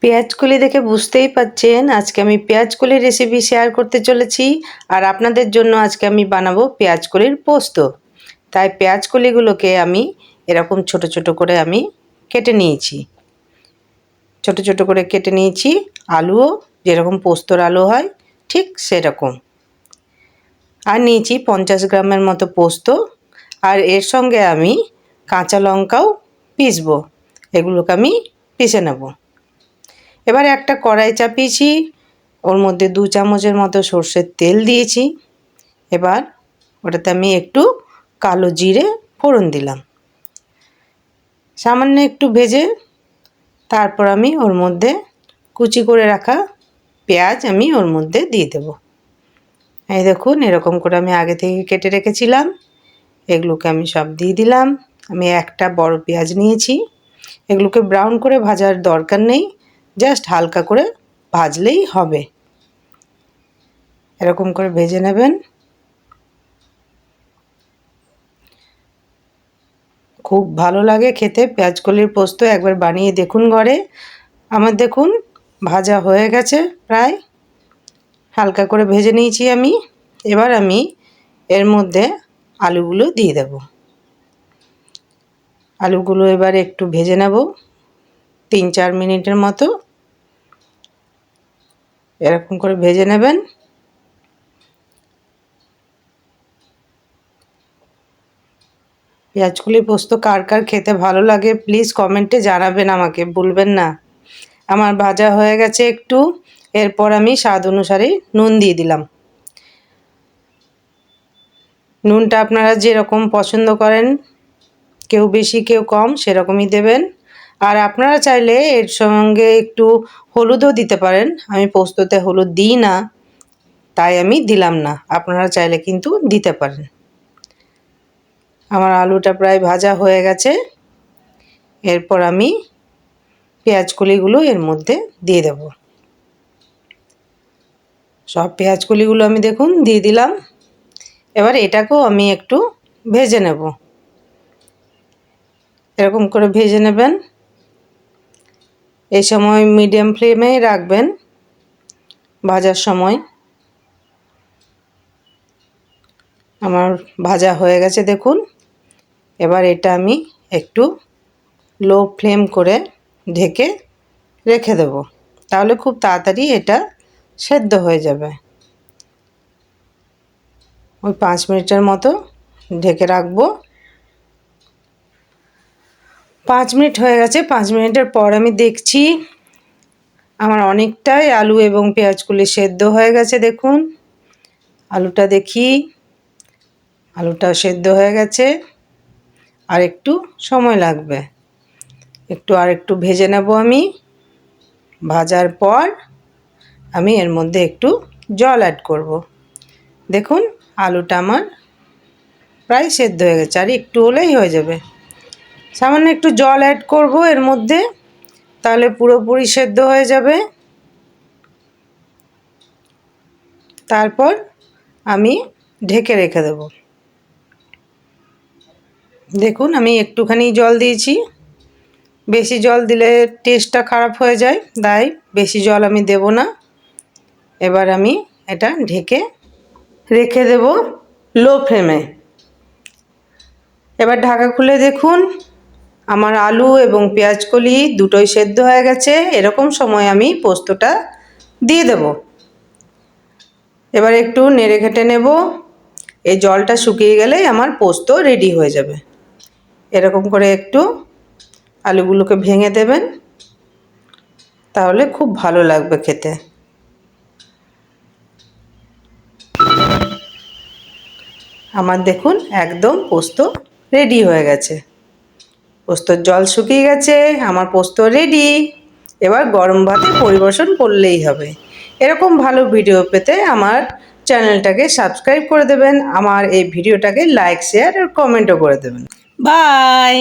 পেঁয়াজকলি দেখে বুঝতেই পাচ্ছেন আজকে আমি পেঁয়াজকলির রেসিপি শেয়ার করতে চলেছি। আর আপনাদের জন্য আজকে আমি বানাবো পেঁয়াজকলির পোস্ত। তাই পেঁয়াজকলিগুলোকে আমি এরকম ছোট ছোট করে আমি কেটে নিয়েছি। ছোট ছোট করে কেটে নিয়েছি। আলুও যেরকম পোস্তর আলু হয় ঠিক সেরকম। আর নিয়েছি 50 গ্রামের মতো পোস্ত। আর এর সঙ্গে আমি কাঁচা লঙ্কাও পিসবো। এগুলোকে আমি পিষে নেব। এবার একটা কড়াই চাপিয়েছি, ওর মধ্যে 2 চামচের মতো সর্ষের তেল দিয়েছি। এবার ওটাতে আমি একটু কালো জিরে ফোড়ন দিলাম। সামান্য একটু ভেজে তারপর আমি ওর মধ্যে কুচি করে রাখা পেঁয়াজ আমি ওর মধ্যে দিয়ে দেব। এই দেখুন এরকম করে আমি আগে থেকে কেটে রেখেছিলাম। এগুলোকে আমি সব দিয়ে দিলাম। আমি একটা বড় পেঁয়াজ নিয়েছি। এগুলোকে ব্রাউন করে ভাজার দরকার নেই, জাস্ট হালকা করে ভাজলেই হবে। এরকম করে ভেজে নেবেন। খুব ভালো লাগে খেতে পেঁয়াজকলির পোস্ত, একবার বানিয়ে দেখুন ঘরে। আমার দেখুন ভাজা হয়ে গেছে প্রায়, হালকা করে ভেজে নিয়েছি আমি। এবার আমি এর মধ্যে আলুগুলো দিয়ে দেব। আলুগুলো এবার একটু ভেজে নেব 3-4 মিনিটের মতো। এরকম করে ভেজে নেবেন। পেঁয়াজকলি পোস্ত কার কার খেতে ভালো লাগে প্লিজ কমেন্টে জানাবেন, আমাকে ভুলবেন না। আমার ভাজা হয়ে গেছে একটু। এরপর আমি স্বাদ অনুসারে নুন দিয়ে দিলাম। নুনটা আপনারা যেরকম পছন্দ করেন, কেউ বেশি কেউ কম সেরকমই দেবেন। আর আপনারা চাইলে এর সঙ্গে একটু হলুদও দিতে পারেন। আমি পোস্ততে হলুদ দিই না, তাই আমি দিলাম না। আপনারা চাইলে কিন্তু দিতে পারেন। আমার আলুটা প্রায় ভাজা হয়ে গেছে। এরপর আমি পেঁয়াজকলিগুলো এর মধ্যে দিয়ে দেব। সব পেঁয়াজকলিগুলো আমি দেখুন দিয়ে দিলাম। এবার এটাকেও আমি একটু ভেজে নেব। এরকম করে ভেজে নেবেন। এই সময় মিডিয়াম ফ্লেমে রাখবেন ভাজার সময়। আমার ভাজা হয়ে গেছে দেখুন। এবার এটা আমি একটু লো ফ্লেম করে ঢেকে রেখে দেব, তাহলে খুব তাড়াতাড়ি এটা সেদ্ধ হয়ে যাবে। ওই 5 মিনিটের মতো ঢেকে রাখবো। 5 মিনিট হয়ে গেছে। 5 মিনিটের পর আমি দেখছি আমার অনেকটাই আলু এবং পেঁয়াজগুলি সেদ্ধ হয়ে গেছে। দেখুন আলুটা দেখি, আলুটা সেদ্ধ হয়ে গেছে। আর একটু সময় লাগবে, আর একটু ভেজে নেব আমি। ভাজার পর আমি এর মধ্যে একটু জল অ্যাড করব। দেখুন আলুটা আমার প্রায় সেদ্ধ হয়ে গেছে, আর একটু হলেই হয়ে যাবে। সামান্য একটু জল অ্যাড করব এর মধ্যে, তাহলে পুরোপুরি সেদ্ধ হয়ে যাবে। তারপর আমি ঢেকে রেখে দেব। দেখুন আমি একটুখানি জল দিয়েছি, বেশি জল দিলে টেস্টটা খারাপ হয়ে যায়, তাই বেশি জল আমি দেব না। এবার আমি এটা ঢেকে রেখে দেব লো ফ্লেমে। এবার ঢাকা খুলে দেখুন আমার আলু এবং পেঁয়াজকলি দুটোই সেদ্ধ হয়ে গেছে। এরকম সময় আমি পোস্তটা দিয়ে দেব। এবার একটু নেড়ে ঘেঁটে নেব। এই জলটা শুকিয়ে গেলেই আমার পোস্ত রেডি হয়ে যাবে। এরকম করে একটু আলুগুলোকে ভেঙে দেবেন, তাহলে খুব ভালো লাগবে খেতে। আমার দেখুন একদম পোস্ত রেডি হয়ে গেছে। পোস্তর জল শুকিয়ে গেছে, আমার পোস্ত রেডি। এবার গরম ভাতে পরিবেশন করলেই হবে। এরকম ভালো ভিডিও পেতে আমার চ্যানেলটাকে সাবস্ক্রাইব করে দেবেন। আমার এই ভিডিওটাকে লাইক, শেয়ার আর কমেন্টও করে দেবেন। বাই।